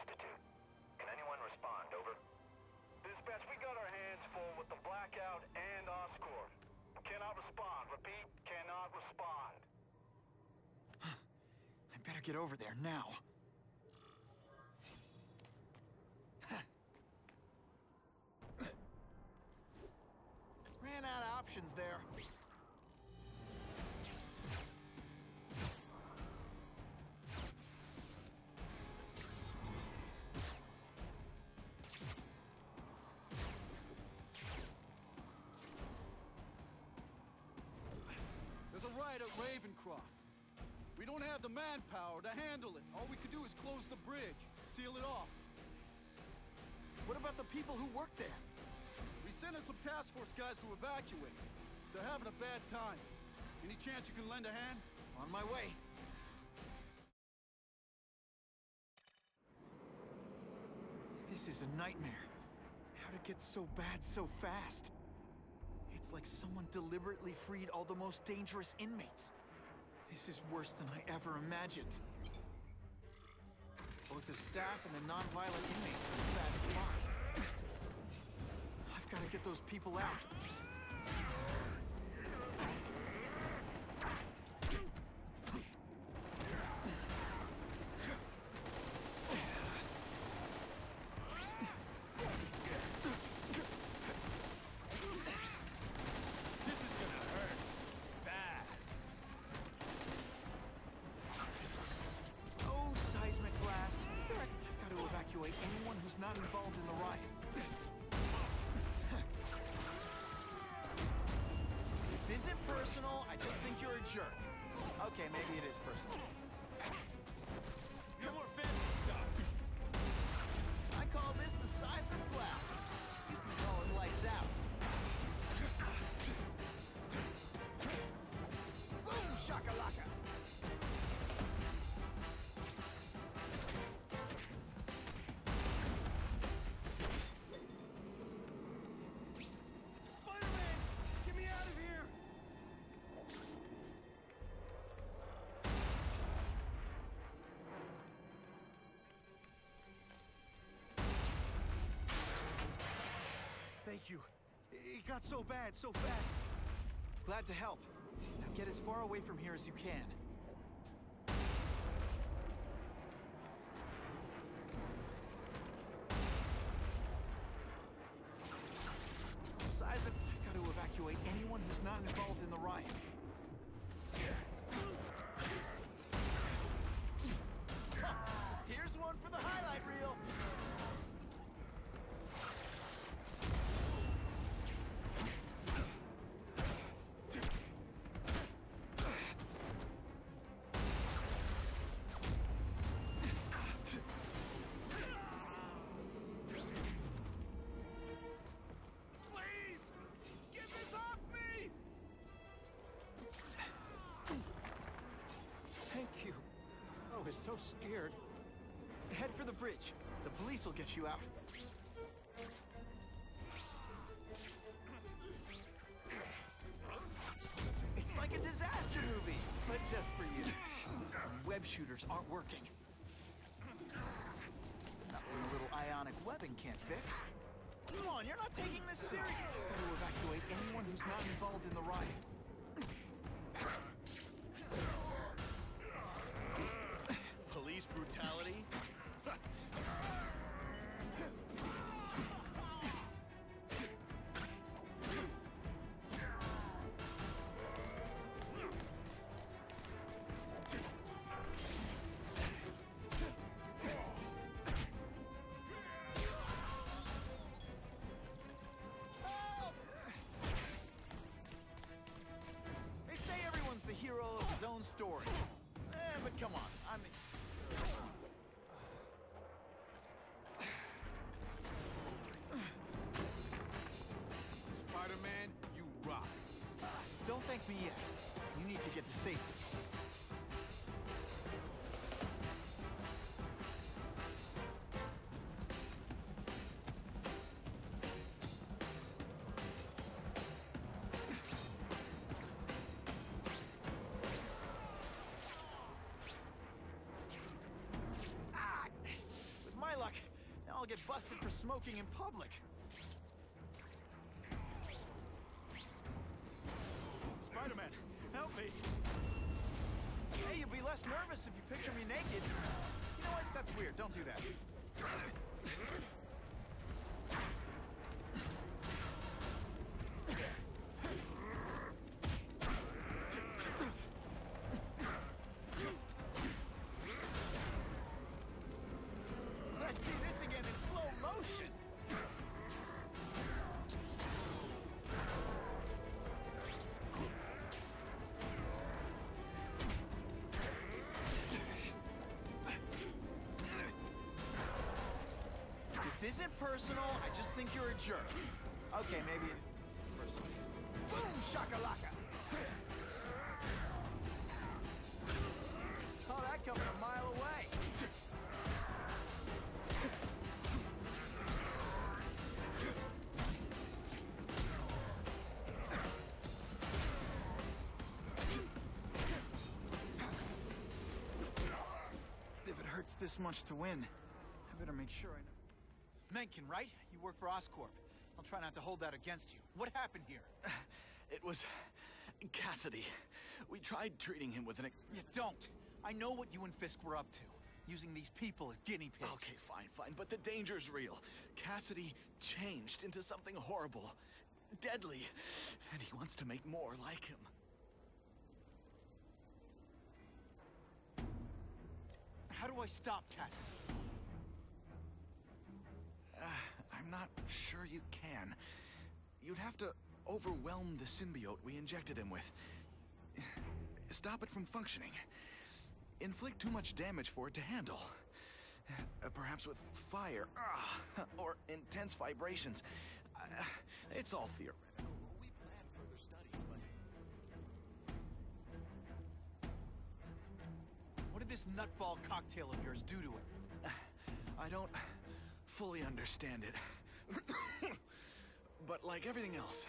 Institute. Can anyone respond? Over. Dispatch, we got our hands full with the Blackout and Oscorp. Cannot respond. Repeat, cannot respond. I better get over there now. Ran out of options there. There's a riot at Ravencroft. We don't have the manpower to handle it. All we could do is close the bridge, seal it off. What about the people who work there? We sent in some task force guys to evacuate. They're having a bad time. Any chance you can lend a hand? On my way. This is a nightmare. How'd it get so bad so fast? It's like someone deliberately freed all the most dangerous inmates. This is worse than I ever imagined. Both the staff and the non-violent inmates are in a bad spot. I've got to get those people out. This is gonna hurt. Bad. Oh, seismic blast. Is there a... I've got to evacuate anyone who's not involved in the riot. This isn't personal, I just think you're a jerk. Okay, maybe it is personal. No more fancy stuff. I call this the seismic blast. You can call it lights out. Boom shakalaka! Spiderman! Get me out of here! Thank you. It got so bad, so fast. Glad to help. Now get as far away from here as you can. Besides, I've got to evacuate anyone who's not involved in the riot. Here's one for the highlight reel. Please! Get this off me! Thank you. I was so scared. Head for the bridge. The police will get you out. It's like a disaster movie, but just for you. Web shooters aren't working. Not what a little ionic webbing can't fix. Come on, you're not taking this serious. I've got to evacuate anyone who's not involved in the riot. Police brutality? They say everyone's the hero of his own story. But come on, I mean... Spider-Man, you rock. Don't thank me yet. You need to get to safety. I'll get busted for smoking in public. Spider-Man, help me! Hey, you'll be less nervous if you picture me naked. You know what? That's weird. Don't do that. Let's see this again in slow motion. This isn't personal, I just think you're a jerk. Okay, maybe personal. Boom shakalaka! Saw that coming a mile away. If it hurts this much to win, I better make sure I know. Mencken, right? You work for Oscorp. I'll try not to hold that against you. What happened here? It was Cassidy. We tried treating him with an... You don't. I know what you and Fisk were up to. Using these people as guinea pigs. Okay, fine, but the danger's real. Cassidy changed into something horrible, deadly, and he wants to make more like him. How do I stop Cassidy? I'm not sure you can. You'd have to overwhelm the symbiote we injected him with. Stop it from functioning. Inflict too much damage for it to handle. Perhaps with fire, or intense vibrations. It's all theoretical. We've had further studies, but... What did this nutball cocktail of yours do to it? I don't fully understand it. But like everything else,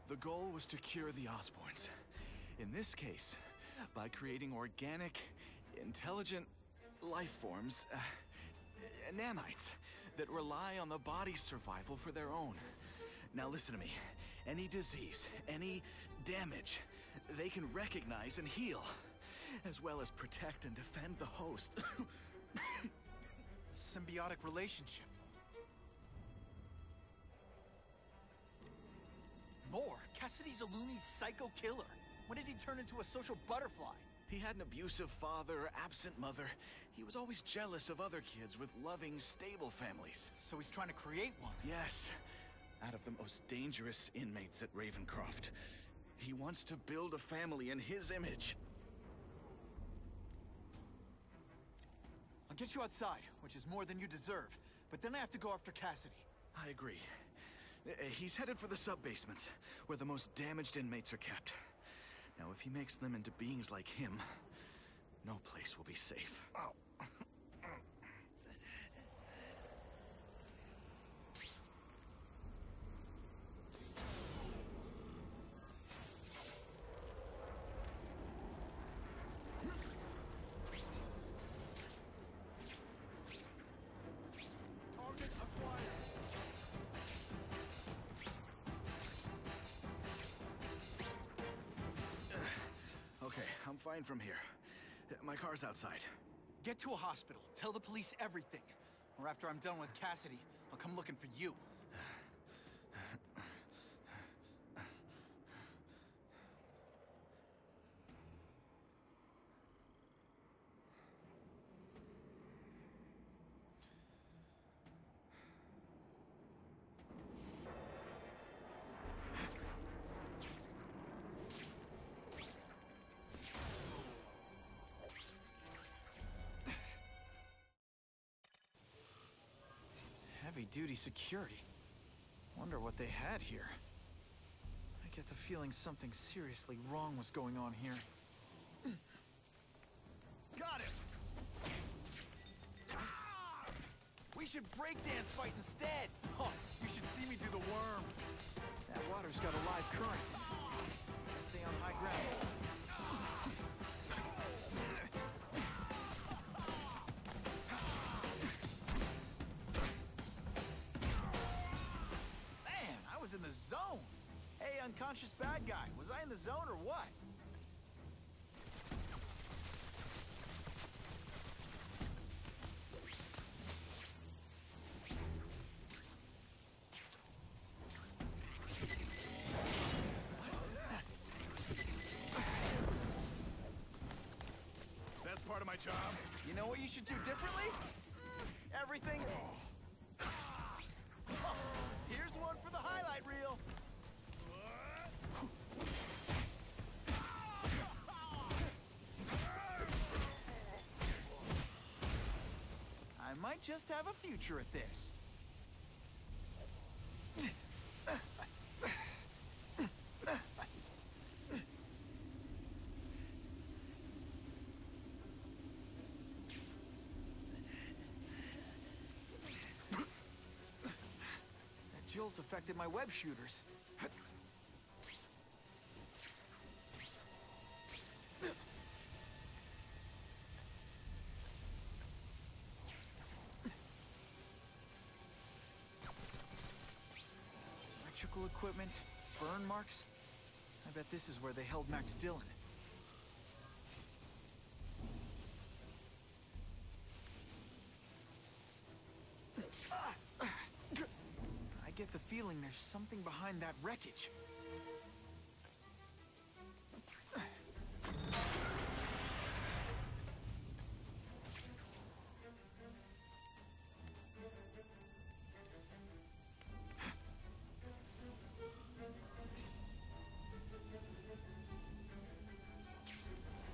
the goal was to cure the Osborns. In this case, by creating organic, intelligent life forms, nanites, that rely on the body's survival for their own. Now listen to me. Any disease, any damage, they can recognize and heal, as well as protect and defend the host. Symbiotic relationship. More? Cassidy's a loony psycho killer. When did he turn into a social butterfly? He had an abusive father, absent mother. He was always jealous of other kids with loving, stable families. So he's trying to create one? Yes. Out of the most dangerous inmates at Ravencroft. He wants to build a family in his image. I'll get you outside, which is more than you deserve. But then I have to go after Cassidy. I agree. He's headed for the sub-basements, where the most damaged inmates are kept. Now, if he makes them into beings like him, no place will be safe. Oh. Target acquired. Okay, I'm fine from here. My car's outside. Get to a hospital. Tell the police everything. Or after I'm done with Cassidy, I'll come looking for you. Heavy-duty security. Wonder what they had here. I get the feeling something seriously wrong was going on here. Got him! We should breakdance fight instead! Oh, you should see me do the worm. That water's got a live current in it. Stay on high ground. unconscious bad guy. Was I in the zone or what? Best part of my job? You know what you should do differently? Everything. Here's one for the highlight reel. I might just have a future at this. That jolt affected my web shooters. Electrical equipment, burn marks. I bet this is where they held Max Dillon. I get the feeling there's something behind that wreckage.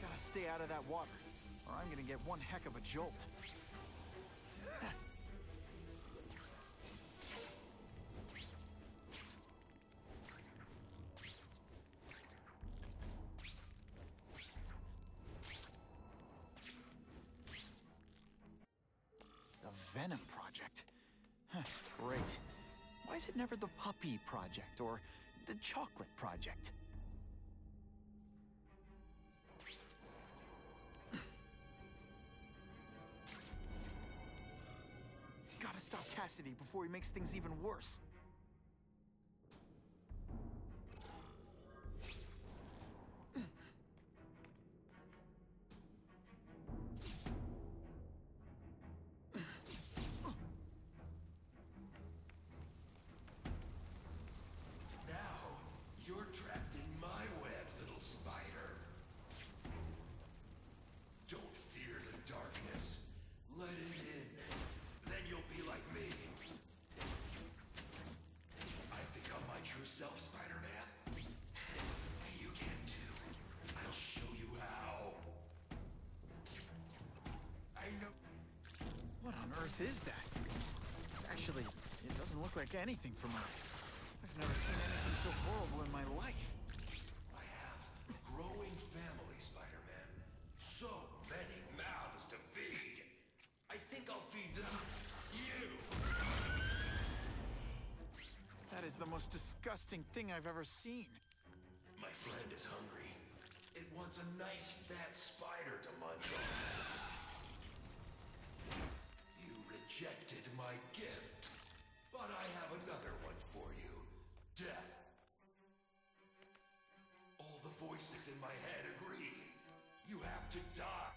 Gotta stay out of that water, or I'm gonna get one heck of a jolt. The Venom Project? Huh, great. Why is it never the Puppy Project or the Chocolate Project? Gotta stop Cassidy before he makes things even worse. You're trapped in my web, little spider. Don't fear the darkness. Let it in. Then you'll be like me. I've become my true self, Spider-Man. Hey, you can too. I'll show you how. I know. What on earth is that? Actually, it doesn't look like anything from Earth. I've never seen anything so horrible in my life. I have a growing family, Spider-Man. So many mouths to feed. I think I'll feed them you. That is the most disgusting thing I've ever seen. My friend is hungry. It wants a nice fat spider to munch on. You rejected my gift, but I have another one for you. Death. All the voices in my head agree. You have to die.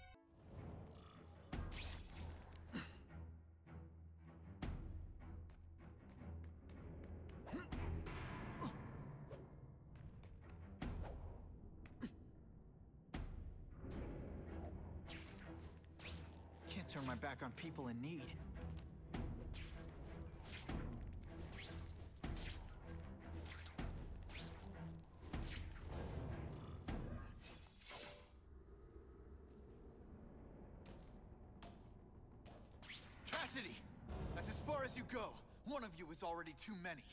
Can't turn my back on people in need. Cassidy! That's as far as you go. One of you is already too many.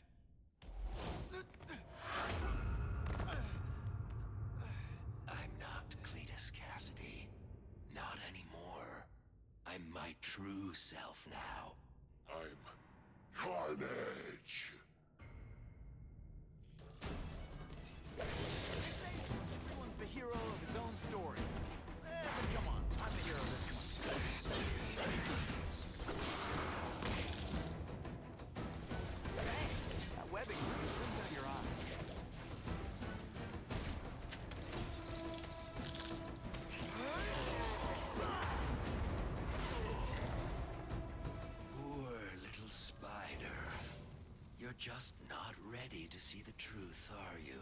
I'm not Cletus Cassidy. Not anymore. I'm my true self now. I'm Carnage. They say everyone's the hero of his own story. But come on, I'm the hero of this one. That webbing really brings out your eyes. just not ready to see the truth, are you?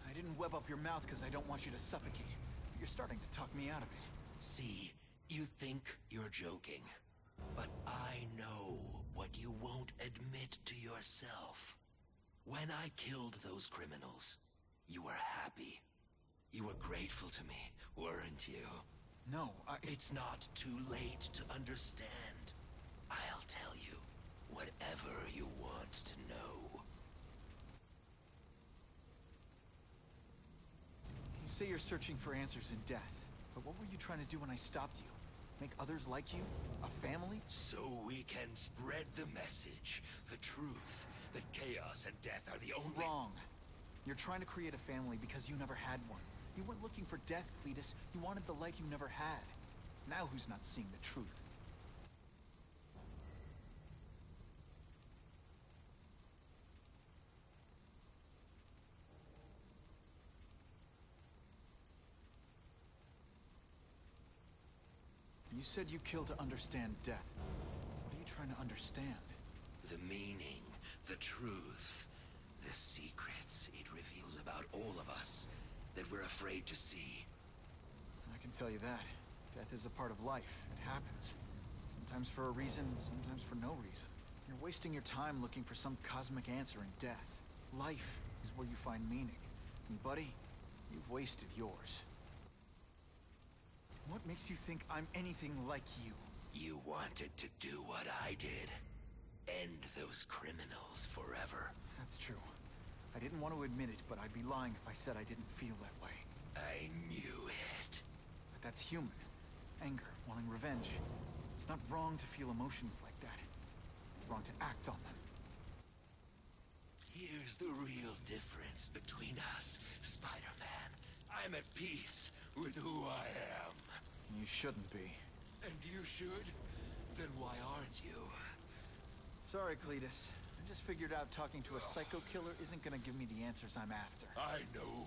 I didn't web up your mouth because I don't want you to suffocate. But you're starting to talk me out of it. See, you think you're joking. But I know what you won't admit to yourself. When I killed those criminals, you were happy. You were grateful to me, weren't you? No, It's not too late to understand. I'll tell you whatever you want to know. You say you're searching for answers in death. But what were you trying to do when I stopped you? Make others like you? A family? So we can spread the message, the truth, that chaos and death are the only— Wrong. You're trying to create a family because you never had one. You weren't looking for death, Cletus. You wanted the life you never had. Now who's not seeing the truth? You said you kill to understand death. What are you trying to understand? The meaning, the truth, the secrets it reveals about all of us that we're afraid to see. I can tell you that. Death is a part of life. It happens. Sometimes for a reason, sometimes for no reason. You're wasting your time looking for some cosmic answer in death. Life is where you find meaning. And buddy, you've wasted yours. What makes you think I'm anything like you? You wanted to do what I did. End those criminals forever. That's true. I didn't want to admit it, but I'd be lying if I said I didn't feel that way. I knew it. But that's human. Anger, wanting revenge. It's not wrong to feel emotions like that. It's wrong to act on them. Here's the real difference between us, Spider-Man. I'm at peace with who I am. You shouldn't be. And you should? Then why aren't you? Sorry, Cletus. I just figured out talking to a psycho killer isn't gonna give me the answers I'm after. I know